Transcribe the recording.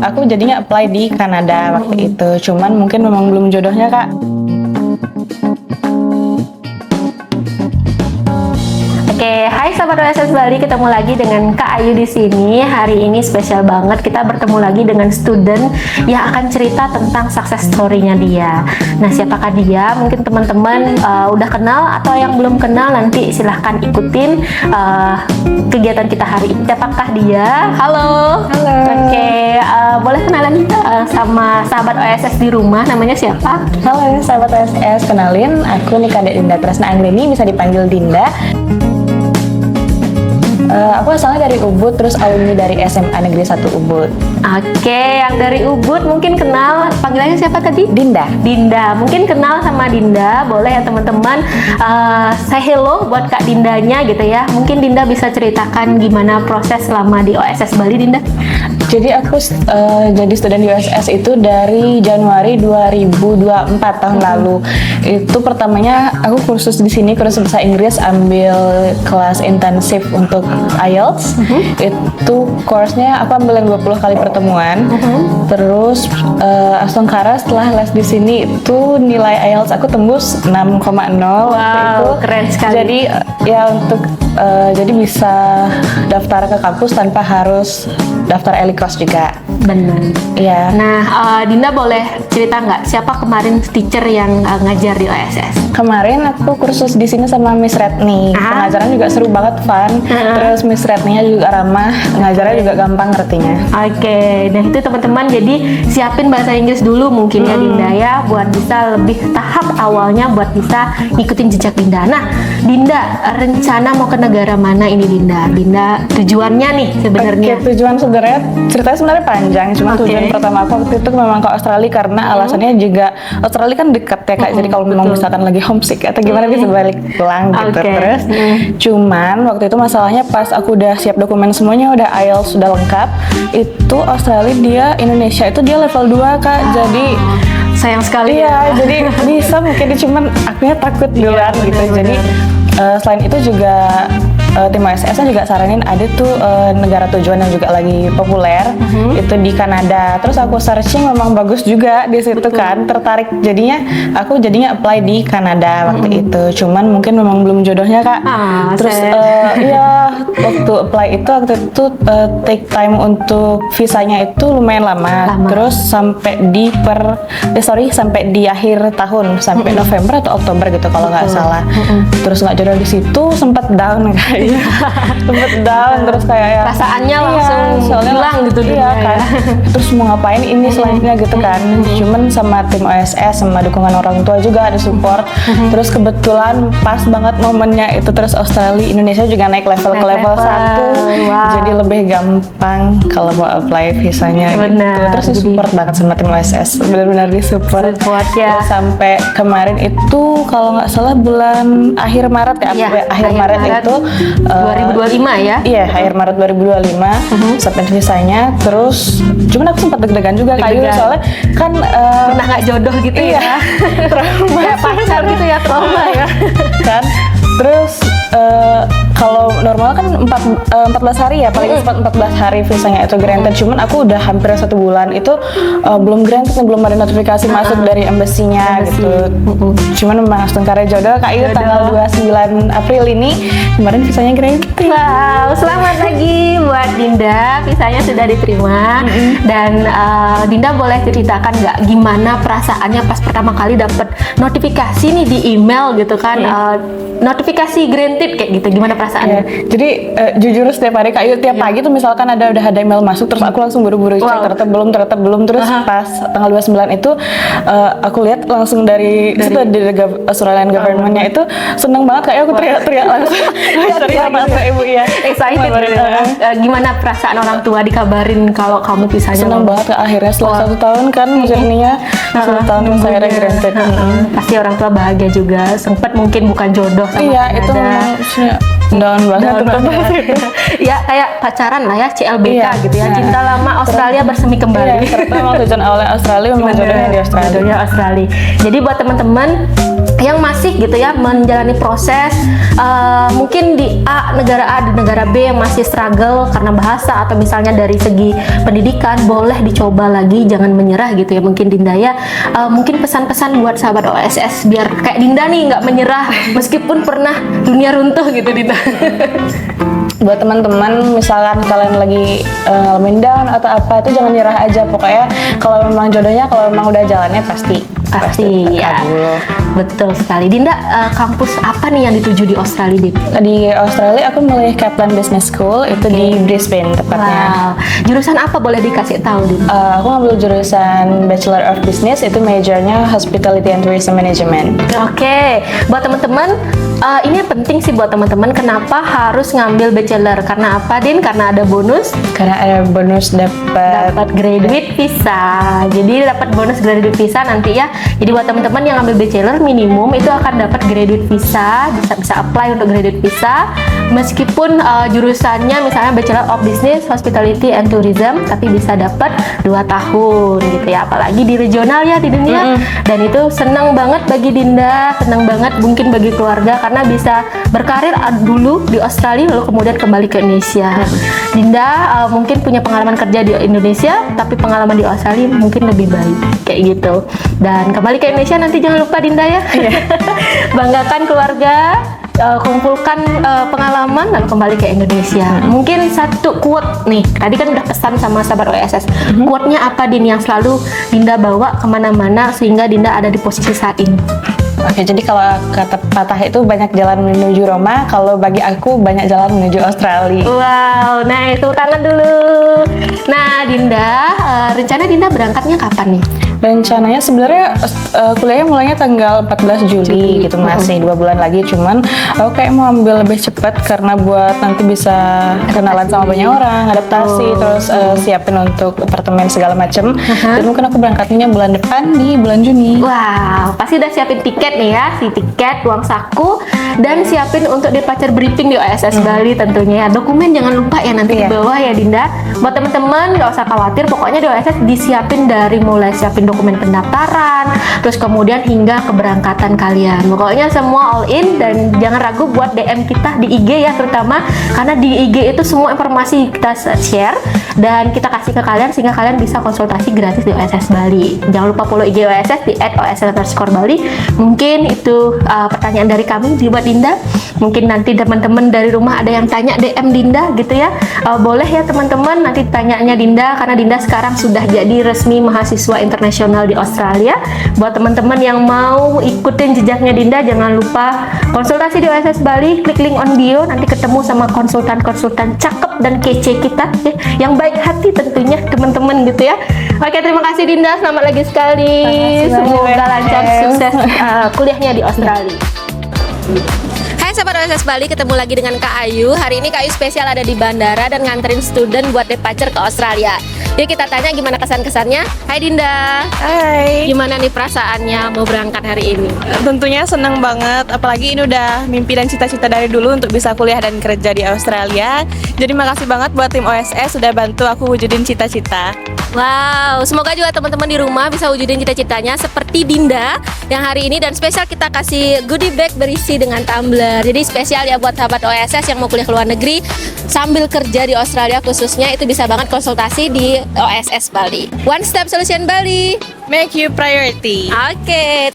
aku jadinya apply di Kanada waktu itu. Cuman mungkin memang belum jodohnya, Kak. Oke, hai sahabat OSS Bali, ketemu lagi dengan Kak Ayu di sini. Hari ini spesial banget, kita bertemu lagi dengan student yang akan cerita tentang success story-nya dia. Nah, siapakah dia? Mungkin teman-teman udah kenal atau yang belum kenal, nanti silahkan ikutin kegiatan kita hari ini. Siapakah dia? Halo. Halo. Oke, boleh kenalan sama sahabat OSS di rumah, namanya siapa? Halo sahabat OSS, kenalin aku Nika Dinda Tresna Anggreni, bisa dipanggil Dinda. Aku asalnya dari Ubud, terus alumni dari SMA Negeri 1 Ubud. Oke, yang dari Ubud mungkin kenal, panggilannya siapa tadi? Dinda. Dinda, mungkin kenal sama Dinda, boleh ya teman-teman say hello buat Kak Dindanya gitu ya. Mungkin Dinda bisa ceritakan gimana proses selama di OSS Bali, Dinda? Jadi aku jadi student di OSS itu dari Januari 2024 tahun lalu. Itu pertamanya aku kursus di sini, kursus bahasa Inggris, ambil kelas intensif untuk IELTS. Itu course-nya aku ambil yang 20 kali pertemuan. Terus Astongkara setelah les di sini itu nilai IELTS aku tembus 6,0. Wow, keren sekali. Jadi ya untuk jadi bisa daftar ke kampus tanpa harus daftar ELICOS juga. Benar. Iya. Nah, Dinda boleh cerita nggak siapa kemarin teacher yang ngajar di OSS? Kemarin aku kursus di sini sama Miss Retni. Pengajaran juga seru banget, fun. Terus Miss Retninya juga ramah, ngajarnya juga gampang ngertinya. Oke, nah itu teman-teman, jadi siapin bahasa Inggris dulu mungkin ya Dinda ya, buat bisa lebih tahap awalnya buat bisa ngikutin jejak Dinda. Nah, Dinda rencana mau ke negara mana ini Dinda? Dinda tujuannya nih sebenarnya. Oke, tujuan sebenarnya ceritanya sebenarnya panjang. Cuma tujuan pertama aku waktu itu memang ke Australia karena alasannya juga Australia kan dekat ya Kak. Jadi kalau memang misalkan lagi homesick atau gimana bisa balik pulang gitu. Terus cuman waktu itu masalahnya pas aku udah siap dokumen semuanya, udah IELTS sudah lengkap, itu Australia dia Indonesia itu dia level 2 Kak. Jadi sayang sekali ya. Jadi bisa mungkin cuman akunya takut duluan gitu. Jadi selain itu juga tim OSS juga saranin ada tuh negara tujuan yang juga lagi populer itu di Kanada. Terus aku searching memang bagus juga di situ kan, tertarik aku jadinya apply di Kanada waktu itu. Cuman mungkin memang belum jodohnya Kak. Terus ya waktu apply itu take time untuk visanya itu lumayan lama. Terus sampai sampai di akhir tahun, sampai November atau Oktober gitu kalau nggak salah. Terus nggak jodoh di situ, sempat down kayaknya. Sempet down, terus kayak ya perasaannya langsung hilang gitu kan. Terus mau ngapain ini selanjutnya gitu kan. Cuman sama tim OSS sama dukungan orang tua juga ada support. Terus kebetulan pas banget momennya itu, terus Australia Indonesia juga naik level ke level 1. Jadi lebih gampang kalau mau apply visanya gitu. Terus support banget sama tim OSS, benar-benar di support ya. Sampai kemarin itu kalau nggak salah bulan akhir Maret ya, akhir Maret itu 2025 ya? Iya, akhir Maret 2025 sampai visanya. Terus cuman aku sempat deg-degan juga kayak soalnya kan pernah nggak jodoh gitu ya? Trauma kayak pacar gitu ya, trauma ya kan. Terus kalau normal kan 14 hari ya, paling cepat 14 hari visanya itu granted. Cuman aku udah hampir 1 bulan itu belum granted, belum ada notifikasi masuk dari embassy-nya gitu. Cuman memang Astongkara jodoh Kak Ayu tanggal 29 April ini kemarin visanya granted. Wow, selamat lagi buat Dinda, visanya sudah diterima. Dan Dinda boleh ceritakan nggak gimana perasaannya pas pertama kali dapet notifikasi nih di email gitu kan, notifikasi granted kayak gitu, gimana perasaannya? Jadi jujur setiap hari Kak Ayu tiap pagi tuh misalkan udah ada email masuk, terus aku langsung buru-buru cek ternyata belum. Terus pas tanggal 29 itu aku lihat langsung dari situ dari Australian government-nya itu seneng banget Kak Ayu, aku teriak-teriak langsung. Teriak sama ibu ya. Excited gitu. Gimana perasaan orang tua dikabarin kalau kamu visanya? Seneng banget Kak, akhirnya setelah 1 tahun kan jadinya 1 tahun saya granted. Pasti orang tua bahagia juga, sempat mungkin bukan jodoh sama itu down banget. Ya kayak pacaran lah ya, CLBK gitu ya, cinta lama Australia bersemi kembali. Ternyata memang tujuan awalnya Australia, memang jodohnya di Australia. Jadi buat teman-teman yang masih gitu ya menjalani proses mungkin di negara A di negara B yang masih struggle karena bahasa atau misalnya dari segi pendidikan, boleh dicoba lagi, jangan menyerah gitu ya. Mungkin Dinda ya mungkin pesan-pesan buat sahabat OSS biar kayak Dinda nih nggak menyerah meskipun pernah dunia runtuh gitu Dinda. Buat teman-teman, misalkan kalian lagi ngalamin down atau apa, itu jangan nyerah aja. Pokoknya kalau memang jodohnya, kalau memang udah jalannya pasti ya. terkabul. Betul sekali. Dinda, kampus apa nih yang dituju di Australia, Din? Di Australia aku milih Kaplan Business School, itu di Brisbane tepatnya. Wow. Jurusan apa boleh dikasih tahu, Din? Aku ngambil jurusan Bachelor of Business, itu majornya Hospitality and Tourism Management. Oke, buat teman-teman, ini penting sih buat teman-teman. Kenapa harus ngambil bachelor? Karena apa, Din? Karena ada bonus. Karena ada bonus dapat Graduate visa. Jadi dapat bonus graduate visa nanti ya. Jadi buat teman-teman yang ngambil bachelor minimum itu akan dapat graduate visa, bisa apply untuk graduate visa. Meskipun jurusannya misalnya Bachelor of Business, Hospitality and Tourism, tapi bisa dapat 2 tahun gitu ya. Apalagi di regional ya di dunia. Dan itu senang banget bagi Dinda, senang banget mungkin bagi keluarga karena bisa berkarir dulu di Australia lalu kemudian kembali ke Indonesia. Dinda mungkin punya pengalaman kerja di Indonesia, tapi pengalaman di Australia mungkin lebih baik kayak gitu. Dan kembali ke Indonesia nanti jangan lupa Dinda ya. Banggakan keluarga, kumpulkan pengalaman lalu kembali ke Indonesia. Mungkin satu quote nih, tadi kan udah pesan sama sahabat OSS. Quote-nya apa, Din, yang selalu Dinda bawa kemana-mana sehingga Dinda ada di posisi saat ini? Oke, jadi kalau kata patah itu banyak jalan menuju Roma, kalau bagi aku banyak jalan menuju Australia. Wow, nah itu tangan dulu. Nah Dinda, rencana Dinda berangkatnya kapan nih? Rencananya sebenarnya kuliahnya mulainya tanggal 14 Juli gitu, masih 2 bulan lagi. Cuman aku kayak mau ambil lebih cepat karena buat nanti bisa kenalan sama banyak orang, adaptasi, terus siapin untuk apartemen segala macem. Dan mungkin aku berangkatnya bulan depan di bulan Juni. Wow, pasti udah siapin tiket nih ya, si tiket, uang saku, dan siapin untuk departure briefing di OSS Bali tentunya ya. Dokumen jangan lupa ya nanti di bawah ya Dinda. Buat teman-teman nggak usah khawatir, pokoknya di OSS disiapin dari mulai siapin dokumen pendaftaran, terus kemudian hingga keberangkatan kalian. Pokoknya semua all in dan jangan ragu buat DM kita di IG ya terutama, karena di IG itu semua informasi kita share dan kita kasih ke kalian sehingga kalian bisa konsultasi gratis di OSS Bali. Jangan lupa follow IG OSS di @oss_bali. Mungkin itu pertanyaan dari kami buat Dinda. Mungkin nanti teman-teman dari rumah ada yang tanya DM Dinda gitu ya. Boleh ya teman-teman nanti tanyanya Dinda, karena Dinda sekarang sudah jadi resmi mahasiswa internasional di Australia. Buat teman-teman yang mau ikutin jejaknya Dinda, jangan lupa konsultasi di OSS Bali, klik link on bio, nanti ketemu sama konsultan-konsultan cakep dan kece kita ya, yang baik hati tentunya teman-teman gitu ya. Oke, terima kasih Dinda, selamat lagi sekali. Semoga lancar sukses kuliahnya di Australia. Hai sahabat OSS Bali, ketemu lagi dengan Kak Ayu. Hari ini Kak Ayu spesial ada di bandara dan nganterin student buat departure ke Australia. Yuk kita tanya gimana kesan-kesannya. Hai Dinda. Hai. Gimana nih perasaannya mau berangkat hari ini? Tentunya senang banget, apalagi ini udah mimpi dan cita-cita dari dulu untuk bisa kuliah dan kerja di Australia. Jadi makasih banget buat tim OSS sudah bantu aku wujudin cita-cita. Wow, semoga juga teman-teman di rumah bisa wujudin cita-citanya seperti Dinda yang hari ini, dan spesial kita kasih goodie bag berisi dengan tumbler. Jadi spesial ya buat sahabat OSS yang mau kuliah ke luar negeri sambil kerja di Australia khususnya, itu bisa banget konsultasi di OSS Bali. One Step Solution Bali. Make you priority. Oke.